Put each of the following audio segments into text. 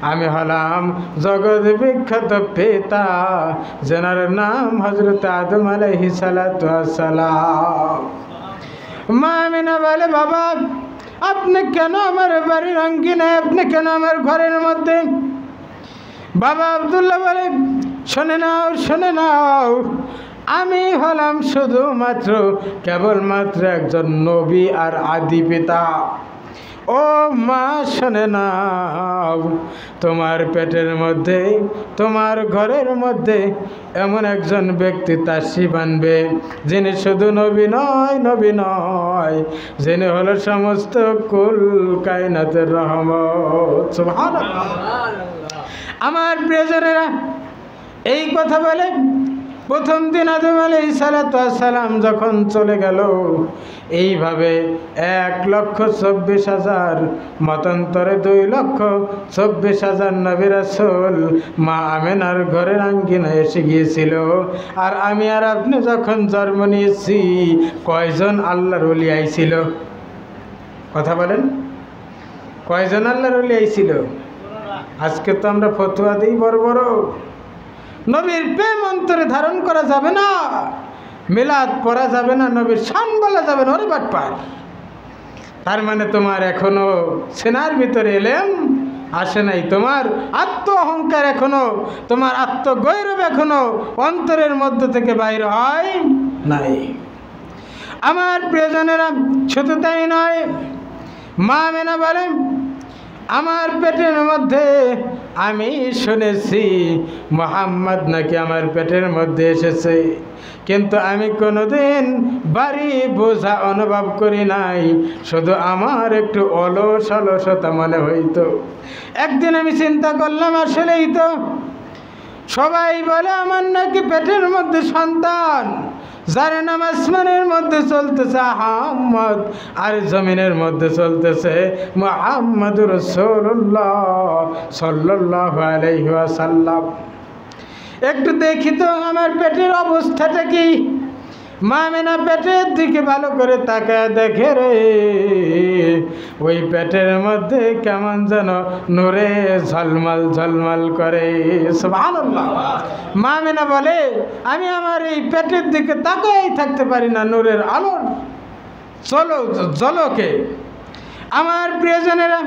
আমি হলাম জগৎ বিখ্যাত পিতা, যেনার নাম হযরত আদম আলাইহিস সালাতু ওয়াস সালাম। মা আমিনা বলে, বাবা আপনি কেন আমার বাড়ির আঙ্গিনায়, আপনি কেন আমার ঘরের মধ্যে? বাবা আব্দুল্লাহ বলে, শুনে নাও শুনে নাও, আমি হলাম শুধুমাত্র কেবলমাত্র একজন নবী আর আদি পিতা। ও মা শুনে নাও, তোমার পেটের মধ্যে, তোমার ঘরের মধ্যে এমন একজন ব্যক্তি তাসরিফ আনবে, যিনি শুধু নবী নয়, যিনি হলো সমস্ত কুল কায়নাতের রহমত। সুবহানাল্লাহ। আমার প্রিয়জনেরা, এই কথা বলে প্রথম দিন আদম আলাইহিস সালাতু ওয়াস সালাম যখন চলে গেল, এইভাবে 1,24,000 মতান্তরে 2,24,000 নবী রাসূল মা আমিনার ঘরের আঙ্গিনায় এসে গিয়েছিল। আর আমি আর আপনি যখন জন্ম নিয়েছি, কয়জন আল্লাহর ওলি আইছিল? কথা বলেন, কয়জন আল্লাহর ওলি আইছিল? আজকে তো আমরা ফতোয়া দিই বড় বড়, নবীর প্রেম অন্তরে ধারণ করা যাবে না, মিলাদ পড়া যাবে না, নবীর শান বলা যাবে না। ওরে বাটপার! তার মানে তোমার এখনো সেনার ভিতরে এলেম আসে নাই, তোমার আত্ম অহংকার এখনো, তোমার আত্মগৌরব এখনো অন্তরের মধ্য থেকে বাইরে হয় নাই। আমার প্রিয়জনেরা, শুধু তাই নয়, মা আমিনা বলেন, আমার পেটের মধ্যে আমি শুনেছি মুহাম্মদ নাকি আমার পেটের মধ্যে এসেছে, কিন্তু আমি কোনোদিন ভারী বোঝা অনুভব করি নাই, শুধু আমার একটু অলসতা মনে হইতো। একদিন আমি চিন্তা করলাম, আসলেই তো সবাই বলে আমার নাকি পেটের মধ্যে সন্তান, যার নাম আসমানের মধ্যে চলতেছে আহমদ, আর জমিনের মধ্যে চলতেছে মুহাম্মাদুর রাসূলুল্লাহ সাল্লাল্লাহু আলাইহি ওয়াসাল্লাম। একটু দেখি তো আমার পেটের অবস্থাটা কি। মা আমিনা পেটের দিকে ভালো করে তাকায় দেখে, রে ওই পেটের মধ্যে কেমন যেন নূরে ঝলমল ঝলমল করে। সুবহানাল্লাহ। মা আমিনা বলে, আমি আমার এই পেটের দিকে তাকাই থাকতে পারি না নূরের আলোর ঝলকে। আমার প্রিয়জনেরা,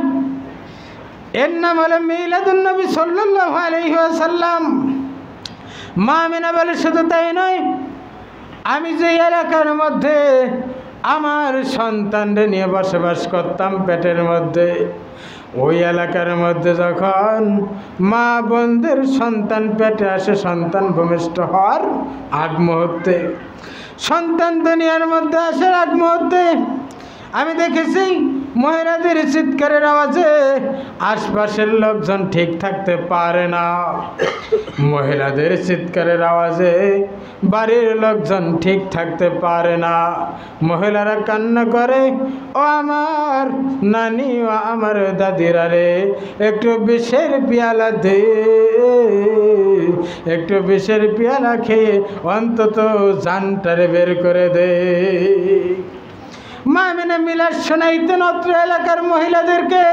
এর নাম হলো মিলাদুন নবী সাল্লাল্লাহু আলাইহি ওয়াসাল্লাম। মা আমিনা বলে, শুধু তাই নয়, আমি যে এলাকার মধ্যে আমার সন্তানদের নিয়ে বসবাস করতাম পেটের মধ্যে, ওই এলাকার মধ্যে যখন মা বোনদের সন্তান পেটে আসে, সন্তান ভূমিষ্ঠ হওয়ার আগ মুহূর্তে, সন্তান দুনিয়ার মধ্যে আসার আগ মুহূর্তে, আমি দেখেছি মহিলাদের চিৎকারের আওয়াজে আশপাশের লোকজন ঠিক থাকতে পারে না। মহিলাদের চিৎকারের আওয়াজে বাড়ির লোকজন ঠিক থাকতে পারে না। মহিলারা কান্না করে, ও আমার নানি, ও আমার দাদিরা রে, একটু বিষের পেয়ালা দে, একটু বিষের পেয়ালা খেয়ে অন্তত জানটারে বের করে দে। মা আমিনা মিলাদ শোনাইতেন অত্র এলাকার মহিলাদেরকে।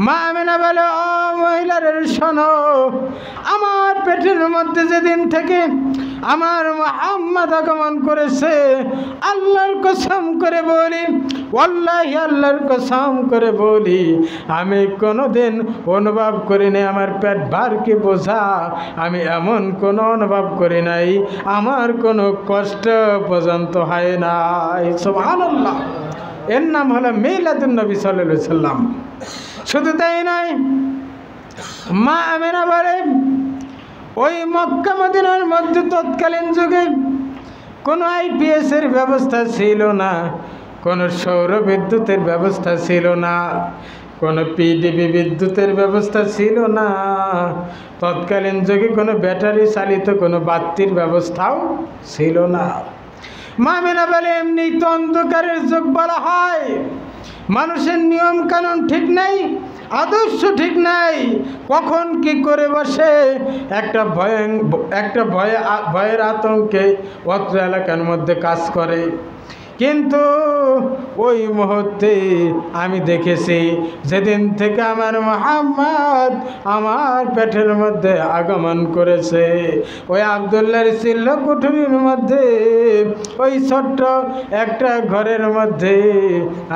মা আমিনা বলে, ও মহিলারা শোনো, আমার পেটের মধ্যে যেদিন থেকে আমার মুহাম্মদ আগমন করেছে, আল্লাহর কসম করে বলি, ওয়াল্লাহি আল্লাহর কসম করে বলি, আমি কোনোদিন অনুভব করিনি আমার পেট ভার কি বোঝা, আমি এমন কোনো অনুভব করি নাই, আমার কোনো কষ্ট পর্যন্ত হয় নাই। সুবহানাল্লাহ। এর নাম হলো মিলাদুন নবী সাল্লাল্লাহু আলাইহি সাল্লাম। শুধু তাই নয়, মা আমিনা বলে, ওই মক্কা মদিনার মধ্যে তৎকালীন যুগে কোনো আইপিএসের ব্যবস্থা ছিল না, কোনো সৌর বিদ্যুতের ব্যবস্থা ছিল না, কোনো পিডিবি বিদ্যুতের ব্যবস্থা ছিল না, তৎকালীন যুগে কোনো ব্যাটারি চালিত কোনো বাতির ব্যবস্থাও ছিল না। মা আমিনা বলে, এমনি তো অন্ধকারের যুগ বলা হয়, মানুষের নিয়ম কানুন ঠিক নাই, আদর্শ ঠিক নাই, কখন কি করে বসে, একটা ভয়ের আতঙ্কে অত্র এলাকার মধ্যে কাজ করে। কিন্তু ওই মুহূর্তে আমি দেখেছি যেদিন থেকে আমার মুহাম্মদ আমার পেটের মধ্যে আগমন করেছে, ওই আব্দুল্লাহর ছিল কুঠুরির মধ্যে, ওই ছোট্ট একটা ঘরের মধ্যে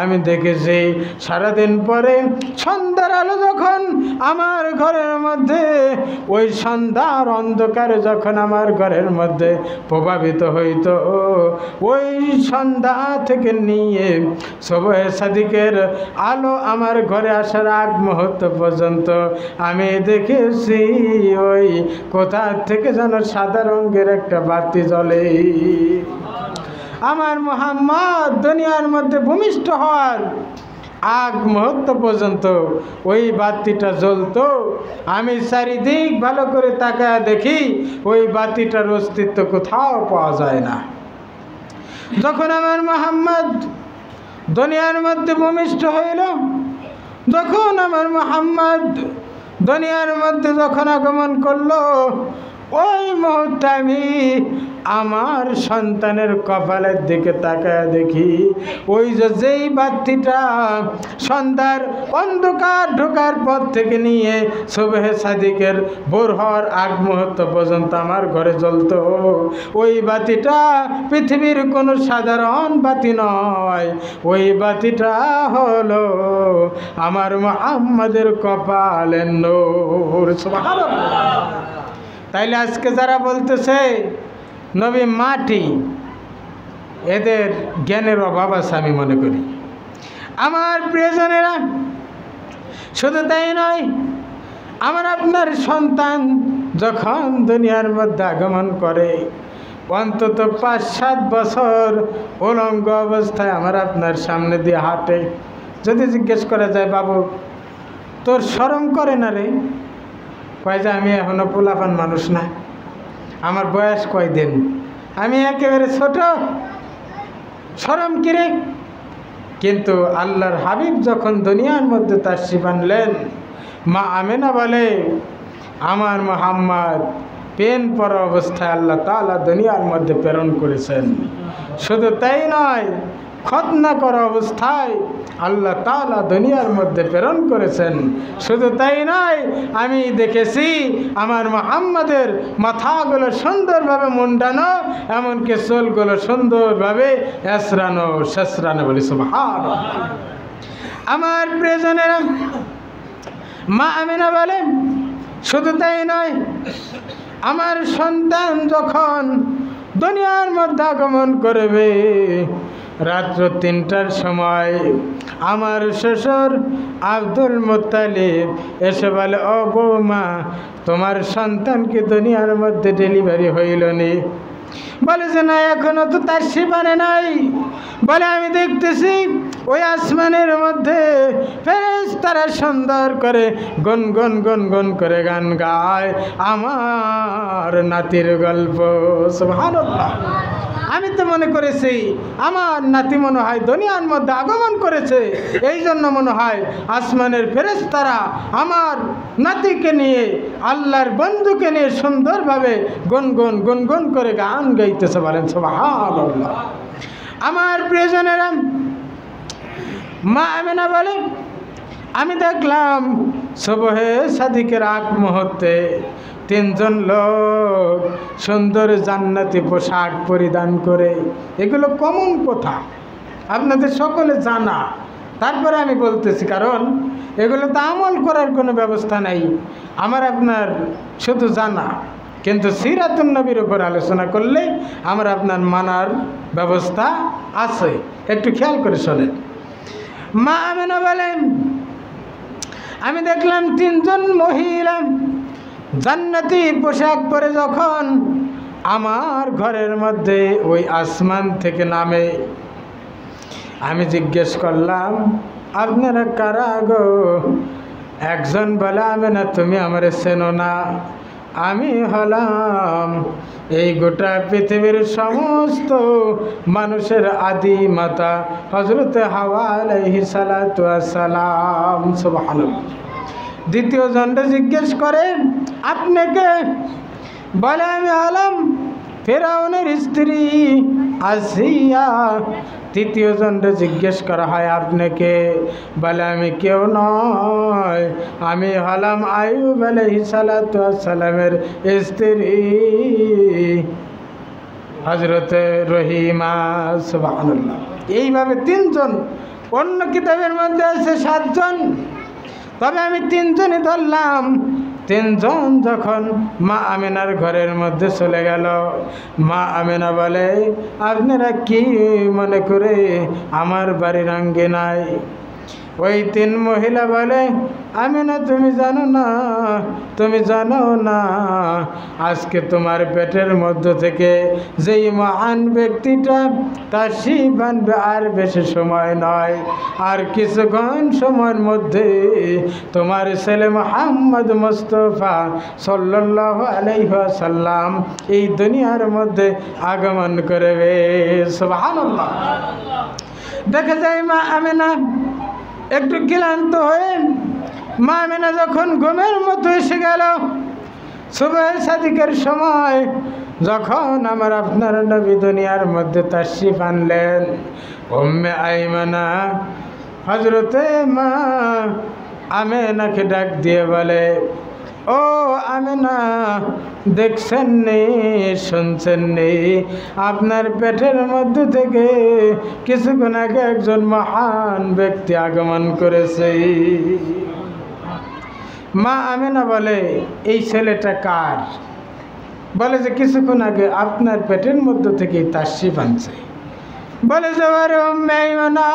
আমি দেখেছি সারাদিন পরে সন্ধ্যার আলো যখন আমার ঘরের মধ্যে, ওই সন্ধ্যার অন্ধকার যখন আমার ঘরের মধ্যে প্রভাবিত হইত, ওই সন্ধ্যা থেকে নিয়ে সুবহে সাদিকের আলো আমার ঘরে আসার আগ মুহূর্ত পর্যন্ত আমি দেখেছি ওই কোথা থেকে যেন সাদা রঙের একটা বাতি জ্বলে। আমার মুহাম্মদ দুনিয়ার মধ্যে ভূমিষ্ঠ হওয়ার আগ মুহূর্ত পর্যন্ত ওই বাতিটা জ্বলতো। আমি চারিদিক ভালো করে তাকায় দেখি ওই বাতিটার অস্তিত্ব কোথাও পাওয়া যায় না। যখন আমার মুহাম্মদ দুনিয়ার মধ্যে ভূমিষ্ঠ হইল, যখন আমার মুহাম্মদ দুনিয়ার মধ্যে যখন আগমন করলো, ওই মুহূর্তে আমি আমার সন্তানের কপালের দিকে তাকায় দেখি ওই যেই বাতিটা সন্ধ্যার অন্ধকার ঢোকার পর থেকে নিয়ে সুবহে সাদিকের ভোর হওয়ার আগ মুহূর্ত পর্যন্ত আমার ঘরে জ্বলতো, ওই বাতিটা পৃথিবীর কোনো সাধারণ বাতি নয়, ওই বাতিটা হলো আমার মুহাম্মদের কপালের নূর। সুবহানাল্লাহ। তাইলে আজকে যারা বলতেছে নবী মাটি, এদের জ্ঞানের অভাব আছে আমি মনে করি। আমার প্রিয়জনেরা, শুধু তাই নয়, আমার আপনার সন্তান যখন দুনিয়ার মধ্যে আগমন করে অন্তত 5-7 বছর উলঙ্গ অবস্থায় আমার আপনার সামনে দিয়ে হাঁটে। যদি জিজ্ঞেস করা যায়, বাবু তোর শরম করে না রে? কয় যে আমি এখনো পোলাপান মানুষ না, আমার বয়স কয়দিন, আমি একেবারে ছোট, শরম কিরে? কিন্তু আল্লাহর হাবিব যখন দুনিয়ার মধ্যে তাশরিফ আনলেন, মা আমেনা বলে আমার মুহাম্মদ পেন পরা অবস্থায় আল্লাহ তাআলা দুনিয়ার মধ্যে প্রেরণ করেছেন। শুধু তাই নয়, খতনা করা অবস্থায় আল্লাহ তাআলা দুনিয়ার মধ্যে প্রেরণ করেছেন। শুধু তাই নয়, আমি দেখেছি আমার মুহাম্মদের মাথাগুলো সুন্দরভাবে মুন্ডানো, এমনকি চুলগুলো সুন্দরভাবে এসরানো শেষরানো। বলি সুবহানাল্লাহ। আমার প্রিয়জনেরা, মা আমিনা বলে শুধু তাই নয়, আমার সন্তান যখন দুনিয়ার মধ্যে আগমন করবে রাত্র 3টার সময় আমার শ্বশুর আব্দুল মুত্তালিব এসে বলে, ও বৌমা, তোমার সন্তান কি দুনিয়ার মধ্যে ডেলিভারি হইল নি? বলে যে না, এখনো তো তার শিবানে নাই। বলে আমি দেখতেছি ওই আসমানের মধ্যে ফেরেশতারা সুন্দর করে গুনগুন গুনগুন করে গান গায় আমার নাতির গল্প। সুবহানাল্লাহ। আমি তো মনে করেছি আমার নাতি মনে হয় দুনিয়ার মধ্যে আগমন করেছে, এই জন্য মনে হয় আসমানের ফেরেশতারা আমার নাতিকে নিয়ে, আল্লাহর বন্ধুকে নিয়ে সুন্দরভাবে গুনগুন গুনগুন করে গান গাইতেছে। বলেন সুবহানাল্লাহ। আমার প্রিয়জনেরা, মা আমিনা বলে আমি দেখলাম সুবহে সাদিকের আগ মুহূর্তে 3জন লোক সুন্দর জান্নাতি পোশাক পরিধান করে। এগুলো কমন কথা, আপনাদের সকলে জানা, তারপরে আমি বলতেছি, কারণ এগুলো তো আমল করার কোনো ব্যবস্থা নাই, আমার আপনার শুধু জানা। কিন্তু সিরাতুন নবীর উপর আলোচনা করলে আমার আপনার মানার ব্যবস্থা আছে। একটু খেয়াল করে শোনেন। মা আমিনা বলেন আমি দেখলাম 3জন মহিলা জান্নাতি পোশাক পরে যখন আমার ঘরের মধ্যে ওই আসমান থেকে নামে, আমি জিজ্ঞেস করলাম, আপনারা কারা গো? একজন বলে, আমিনা তুমি আমারে চেনো না? আমি হলাম এই গোটা পৃথিবীর সমস্ত মানুষের আদি মাতা হযরত হাওয়া আলাইহিস সালাতু ওয়াস সালাম। সুবহানাল্লাহ। দ্বিতীয় জনটা জিজ্ঞেস করে, আপনি কে? বলে আমি হলাম ফেরাউনের স্ত্রী আসিয়া। তৃতীয় জনরে জিজ্ঞেস করা হয় আপনি কে? বলে আমি কেউ নয়, আমি হলাম আইয়ুব আলাইহিস সালাতু ওয়াস সালামের স্ত্রী হযরতে রহিমা। সুবহানাল্লাহ। এইভাবে তিনজন, অন্য কিতাবের মধ্যে আছে 7 জন, তবে আমি 3 জনই ধরলাম। 3 জন যখন মা আমেনার ঘরের মধ্যে চলে গেল, মা আমেনা বলে আপনারা কি মনে করে আমার বাড়ির আঙ্গিনায়? ওই 3 মহিলা বলে আমেনা তুমি জানো না, তুমি জানো না আজকে তোমার পেটের মধ্য থেকে যেই মহান ব্যক্তিটা তাশরীফ আনবে আর বেশি সময় নয়, আর কিছুক্ষণ সময়ের মধ্যে তোমার ছেলে মুহাম্মদ মুস্তাফা সাল্লাল্লাহু আলাইহি ওয়াসাল্লাম এই দুনিয়ার মধ্যে আগমন করবে। সুবহানাল্লাহ। দেখা যায় মা আমেনা একটু ক্লান্ত হয়ে, মা আমেনা যখন ঘুমের মতো এসে গেল, সুবহ সাদিকের সময় যখন আমার আপনার নবী দুনিয়ার মধ্যে তাশরীফ আনলেন, উম্মে আইমানা হযরতে মা আমেনাকে ডাক দিয়ে বলে ও আমেনা, দেখছেন নি, শুনছেন নি আপনার পেটের মধ্যে থেকে কিছুক্ষণ আগে একজন মহান ব্যক্তি আগমন করেছে। মা আমেনা বলে এই ছেলেটা কার? বলে যে কিছুক্ষণ আগে আপনার পেটের মধ্যে থেকে তাশরীফ আনছে। বলে যে আরে উম্মে আইমানা,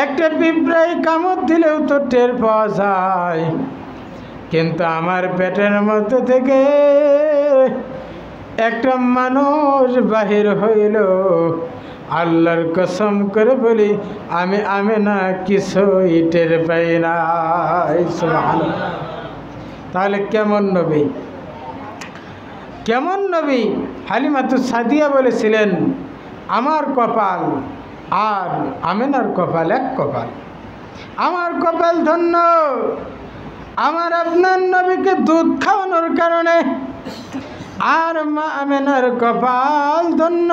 একটা পিঁপড়ায় কামড় দিলেও তো টের পাওয়া যায়, কিন্তু আমার পেটের মধ্যে থেকে একটা মানুষ বাহির হইল, আল্লাহর কসম করে বলি আমি আমেনা কিছুই টের পাই নাই। সুবহানাল্লাহ। তাহলে কেমন নবী, কেমন নবী? হালিমাতুস সাদিয়া বলেছিলেন আমার কপাল আর আমেনার কপাল এক কপাল, আমার কপাল ধন্য, আমার আপনার নবীকে দুধ খাওয়ানোর কারণে, আর মা আমেনার কপাল ধন্য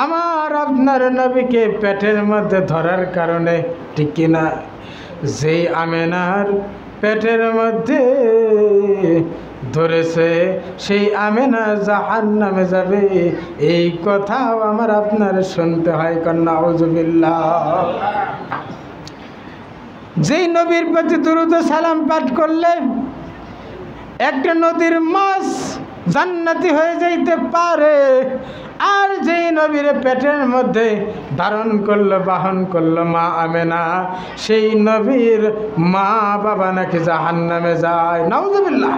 আমার আপনার নবীকে পেটের মধ্যে ধরার কারণে। ঠিক কিনা? যেই আমেনার পেটের মধ্যে ধরেছে সেই আমেনা জাহান্নামে যাবে, এই কথাও আমার আপনার শুনতে হয়। কন্যা আউযুবিল্লাহ। যেই নবীর প্রতি দুরূদ ও সালাম পাঠ করলে একটা নদীর মাছ জান্নাতি হয়ে যাইতে পারে, আর যেই নবীর পেটের মধ্যে ধারণ করলো, বাহন করলো মা আমেনা, সেই নবীর মা বাবা নাকি জাহান্নামে যায়। নাউযুবিল্লাহ।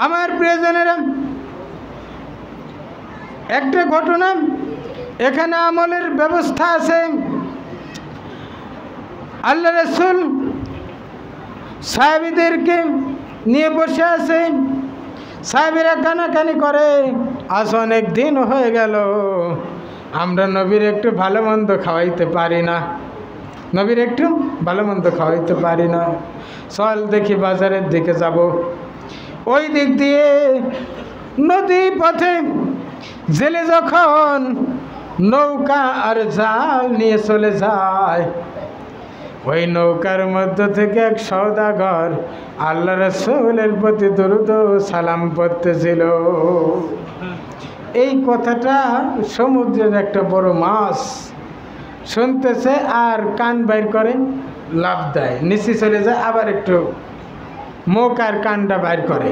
আমার প্রিয়জনেরা, একটা ঘটনা এখানে আমলের ব্যবস্থা আছে। আল্লাহ রাসূল সাহাবীদেরকে নিয়ে বসে আছে, সাহাবীরা কানাকানি করে, আজ অনেক দিন হয়ে গেল আমরা নবীর একটু ভালো মন্দ খাওয়াইতে পারি না, নবীর একটু ভালো মন্দ খাওয়াইতে পারি না, চল দেখি বাজারের দিকে যাব। ওই দিক দিয়ে নদী পথে জেলে যখন নৌকা আর জাল নিয়ে চলে যায়, ওই নৌকার মধ্য থেকে এক সওদাগর আল্লাহ রাসূলের প্রতি দরুদ ও সালাম পড়তেছিল। এই কথাটা সমুদ্রের একটা বড় মাছ শুনতেছে আর কান বাইর করে লাফ দেয়, নিচে চলে যায়, আবার একটু মুখ আর কানটা বাইর করে,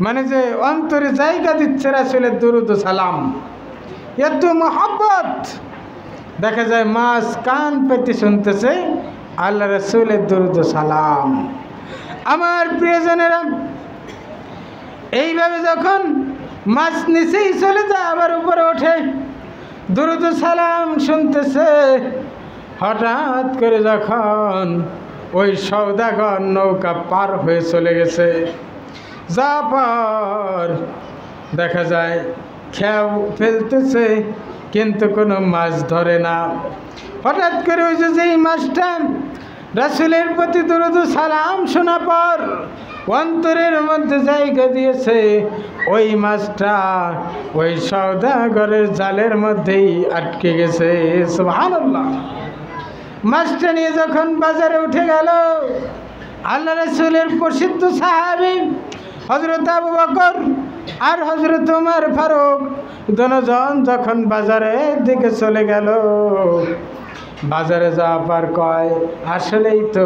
মানে যে অন্তরে জায়গা দিচ্ছে রাসূলের দরুদ ও সালাম, এত মহব্বত। দেখা যায় মাছ কান পেতে শুনতেছে আল্লাহ রাসূলের দরুদ ও সালাম। আমার প্রিয়জনেরা, এইভাবে যখন মাছ নিচেই চলে যায় আবার উপরে ওঠে, দরুদ ও সালাম শুনতেছে, হঠাৎ করে যখন ওই সওদাগর নৌকা পার হয়ে চলে গেছে, যাওয়ার পর দেখা যায় খেয়াও ফেলতেছে কিন্তু কোনো মাছ ধরে না। হঠাৎ করে ওই যে যেই মাছটা রাসূলের প্রতি দরুদ ও সালাম শোনা পর অন্তরের মধ্যে জায়গা দিয়েছে ওই মাছটা ওই সওদাগরের জালের মধ্যেই আটকে গেছে। সুবহানাল্লাহ। মাছটা নিয়ে যখন বাজারে উঠে গেল, আল্লাহ রাসূলের প্রসিদ্ধ সাহাবী হযরত আবু বকর আর হযরত ওমর ফারুক দুজন যখন বাজারের দিকে চলে গেল, বাজারে যাওয়ার পর কয়, আসলেই তো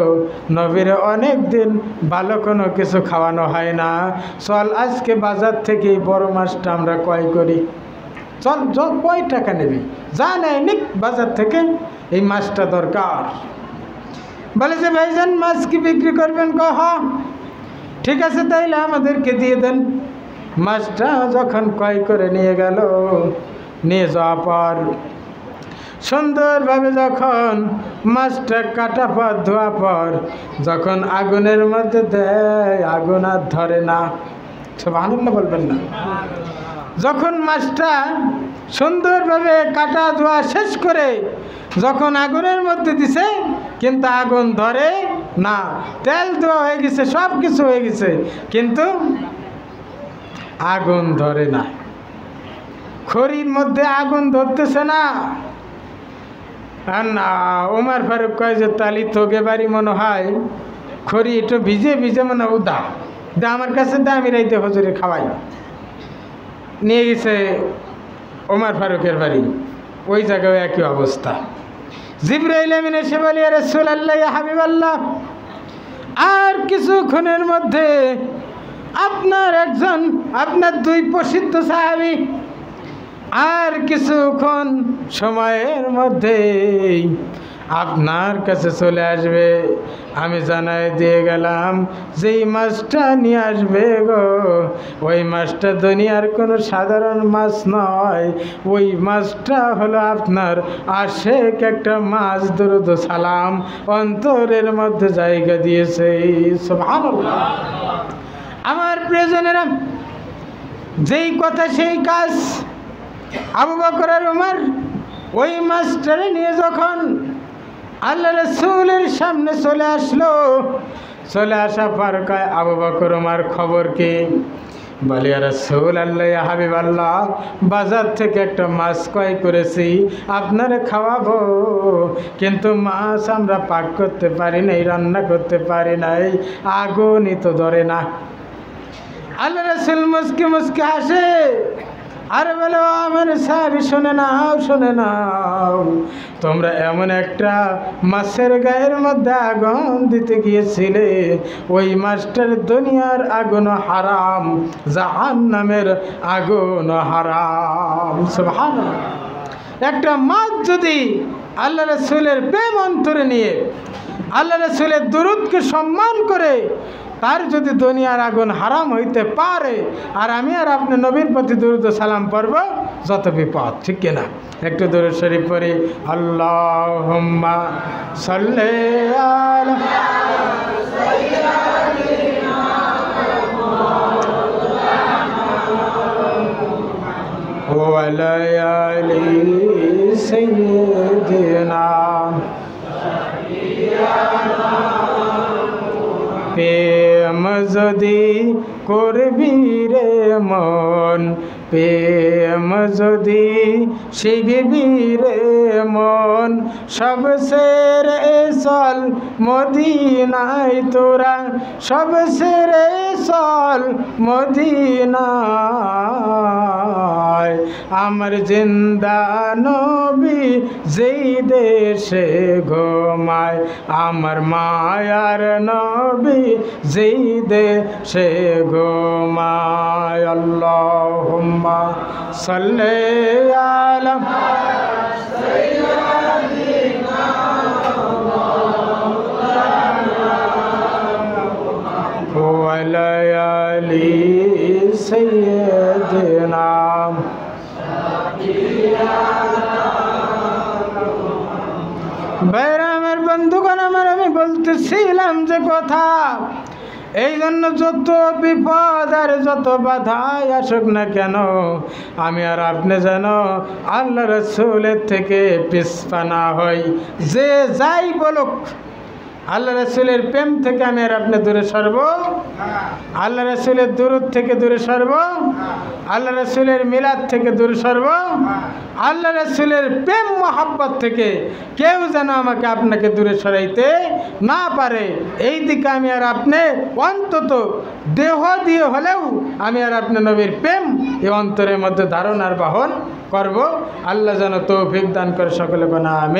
নবীর অনেক দিন ভালো কোনো কিছু খাওয়ানো হয় না, চল আজকে বাজার থেকে বড় মাছটা আমরা ক্রয় করি। চল কয় টাকা নেবি? যা নেয় নিক বাজার থেকে, এই মাছটা দরকার। বলে যে ভাইজান মাছ কি বিক্রি করবেন? কহ ঠিক আছে, তাইলে আমাদেরকে দিয়ে দেন। মাছটা যখন ক্রয় করে নিয়ে গেল, নিয়ে যাওয়ার পর সুন্দরভাবে যখন মাছটা কাটা পর ধোয়া পর যখন আগুনের মধ্যে দেয়, আগুন আর ধরে না। সুবহানাল্লাহ বলবেন না? যখন মাছটা সুন্দরভাবে কাটা ধোয়া শেষ করে যখন আগুনের মধ্যে দিছে, কিন্তু আগুন ধরে না। তেল ধোয়া হয়ে গেছে, সব কিছু হয়ে গেছে, কিন্তু আগুন ধরে না। খড়ির মধ্যে আগুন ধরতেছে না। আর না, ওমর ফারুক কয় যে তালি তোকে বাড়ি মনে হয় খড়ি একটু ভিজে ভিজে মানে উদা দা, আমার কাছে দা, আমি রাইতে হজুরে খাওয়াই। নিয়ে গেছে ওমর ফারুকের বাড়ি, ওই জায়গায় একই অবস্থা। জিবরাইল আমিন এসে বলে, ইয়া রাসূলুল্লাহ, ইয়া হাবিবাল্লাহ, আর কিছুক্ষণের মধ্যে আপনার দুই প্রসিদ্ধ সাহাবী আর কিছুক্ষণ সময়ের মধ্যে আপনার কাছে চলে আসবে। আমি জানাই দিয়ে গেলাম যেই মাছটা নিয়ে আসবে গো, ওই মাছটা দুনিয়ার কোনো সাধারণ মাছ নয়, ওই মাছটা হলো আপনার আশেক একটা মাছ। দরুদ ও সালাম অন্তরের মধ্যে জায়গা দিয়েছে। সুবহানাল্লাহ। আমার প্রিয়জনেরা, যেই কথা সেই কাজ। আবু বকর আর ওমর ওই মাছটারে নিয়ে যখন আল্লাহ রাসূলের সামনে চলে আসলো, চলে আসা পর কয়, আবু বকর ওমর খবর কি? বলে, ইয়া রাসূলুল্লাহ, ইয়া হাবিবাল্লাহ, বাজার থেকে একটা মাছ ক্রয় করেছি, আপনারে খাওয়াবো, কিন্তু মাছ আমরা পাক করতে পারি নাই, রান্না করতে পারি নাই, আগুনই তো ধরে না। আল্লাহ রাসূল মুস্কি মুস্কি হাসে আর বলো, আমার সাহাবী শুনে নাও, তোমরা এমন একটা মাছের গায়ের মধ্যে আগুন দিতে গিয়েছিলে, ওই মাছটার দুনিয়ার আগুন হারাম, জাহান্নামের আগুন হারাম। সুবহানাল্লাহ। একটা মাছ যদি আল্লাহ রাসূলের প্রেম অন্তরে নিয়ে আল্লাহ রাসূলের দরুদকে সম্মান করে তার যদি দুনিয়ার আগুন হারাম হইতে পারে, আর আমি আর আপনি নবীর প্রতি দরুদ ও সালাম পড়ব, যত বিপদ। ঠিক কিনা? একটু দরুদ শরীফ পড়ি। আল্লাহুম্মা সাল্লি আলা ওয়া আলা আলি সাইয়্যিদিনা। প্রেম যদি করবি রে মন, প্রেম যদি শিখবি রে মন, সব সেরে চল মদিনায় তোরা, সব সেরে চল মদিনায়। আমার জিন্দা নবী যেই দেশে ঘুমায়, আমার মায়ার নবী যেই দেশে ঘুমায়। আল্লাহুম্মা সাল্লি আলা ওয়া আলা আলি সাইয়্যিদিনা। ভাইরা আমার, বন্ধুগণ আমার, আমি বলতেছিলাম যে কথা, এই জন্য যত বিপদ আর যত বাধাই আসুক না কেন, আমি আর আপনি যেন আল্লাহ রাসূলের থেকে পিছপা না হই। যে যাই বলুক, আল্লাহ রসুলের প্রেম থেকে আমি আর আপনি দূরে সরব, আল্লাহ রসুলের দুরূদ থেকে দূরে সরব, আল্লাহ রসুলের মিলাদ থেকে দূরে সরব, আল্লাহ রসুলের প্রেম মহাব্বত থেকে কেউ যেন আমাকে আপনাকে দূরে সরাইতে না পারে। এই দিকে আমি আর আপনি অন্তত দেহ দিয়ে হলেও আমি আর আপনি নবীর প্রেম এই অন্তরের মধ্যে ধারণ আর বহন করব। আল্লাহ যেন তৌফিক দান করে সকলে বানা। আমি